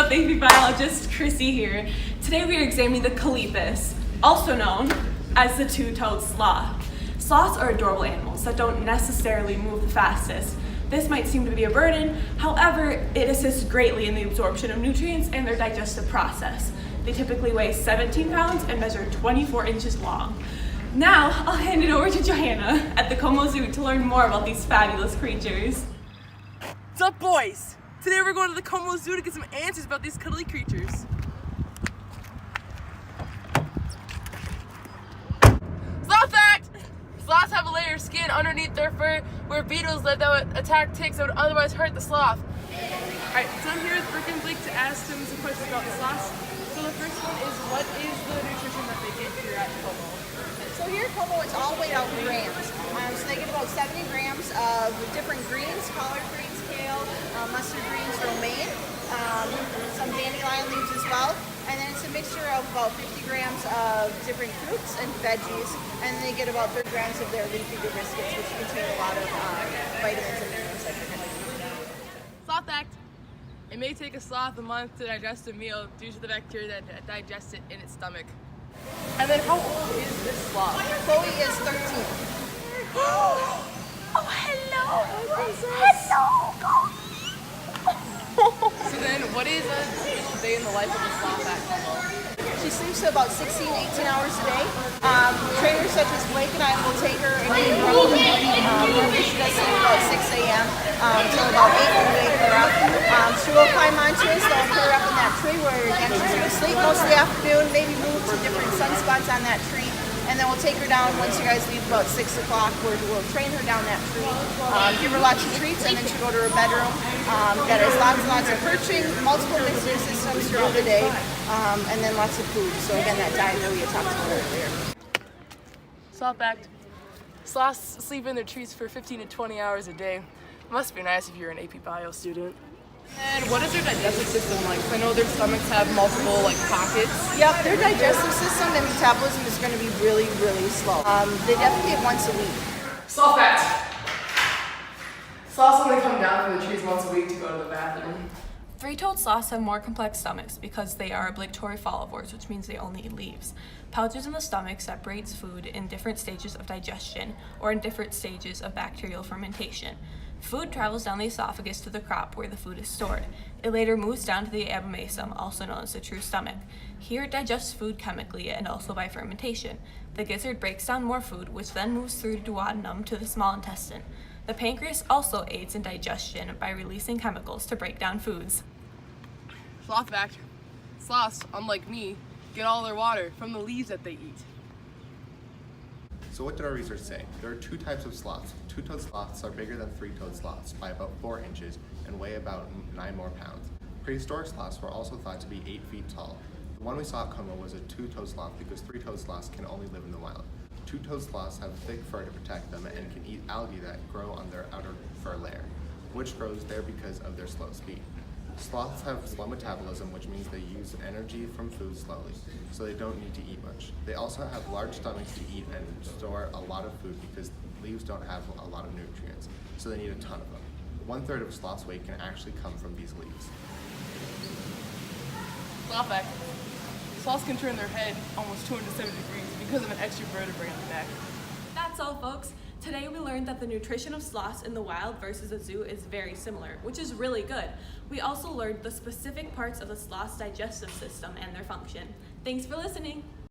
up, baby biologist Chrissy here. Today we are examining the callipus, also known as the two-toed sloth. Sloths are adorable animals that don't necessarily move the fastest. This might seem to be a burden, however, it assists greatly in the absorption of nutrients and their digestive process. They typically weigh 17 pounds and measure 24 inches long. Now, I'll hand it over to Johanna at the Como Zoo to learn more about these fabulous creatures. What's up, boys? Today we're going to the Como Zoo to get some answers about these cuddly creatures. Sloth fact! Sloths have a layer of skin underneath their fur where beetles live that would attack ticks that would otherwise hurt the sloth. Alright, so I'm here with Brooke and Blake to ask them some questions about the sloths. So the first one is, what is the nutrition that they get here at Como? So here at Como, it's all weighed out in grams. So they get about 70 grams of different greens, collard greens, kale, mustard greens, romaine, some dandelion leaves as well. And then it's a mixture of about 50 grams of different fruits and veggies. And they get about 30 grams of their leafy good biscuits, which contain a lot of vitamins and minerals like vitamin. Sloth fact. It may take a sloth a month to digest a meal due to the bacteria that digests it in its stomach. And then how old is this sloth? Chloe is 13. Oh, hello! Hello! So then, what is a typical day in the life of a sloth at Como? She sleeps about 16 to 18 hours a day. Trainers such as Blake and I will take her and give her up. She does sleep about 6 a.m. Until about 8 when we wake her up. She will climb onto us, they'll put her up in that tree where again she's going to sleep most of the afternoon, maybe move to different sunspots on that tree. And then we'll take her down once you guys leave about 6 o'clock where we'll train her down that tree. Give her lots of treats and then she'll go to her bedroom. That has lots and lots of perching, multiple visitor systems throughout the day, and then lots of food. So again, that diet that we had talked about earlier. Sloth fact. Sloths sleep in their trees for 15 to 20 hours a day. Must be nice if you're an AP Bio student. And what is their digestive system like? I know their stomachs have multiple pockets. Yep, their digestive system and metabolism is going to be really, really slow. They definitely eat once a week. Sloth fact. Sloths only come down from the trees once a week to go to the bathroom. Three-toed sloths have more complex stomachs because they are obligatory folivores, which means they only eat leaves. Pouches in the stomach separates food in different stages of digestion or in different stages of bacterial fermentation. Food travels down the esophagus to the crop where the food is stored. It later moves down to the abomasum, also known as the true stomach. Here it digests food chemically and also by fermentation. The gizzard breaks down more food, which then moves through the duodenum to the small intestine. The pancreas also aids in digestion by releasing chemicals to break down foods. Sloth fact. Sloths, unlike me, get all their water from the leaves that they eat. So what did our research say? There are two types of sloths. Two-toed sloths are bigger than three-toed sloths by about 4 inches and weigh about 9 more pounds. Prehistoric sloths were also thought to be 8 feet tall. The one we saw at Como was a two-toed sloth because three-toed sloths can only live in the wild. Two-toed sloths have thick fur to protect them and can eat algae that grow on their outer fur layer, which grows there because of their slow speed. Sloths have slow metabolism, which means they use energy from food slowly, so they don't need to eat much. They also have large stomachs to eat and store a lot of food because leaves don't have a lot of nutrients, so they need a ton of them. 1/3 of a sloth's weight can actually come from these leaves. Sloth fact. Sloths can turn their head almost 270 degrees because of an extra vertebrae on the neck. That's all, folks. Today we learned that the nutrition of sloths in the wild versus a zoo is very similar, which is really good. We also learned the specific parts of the sloth's digestive system and their function. Thanks for listening.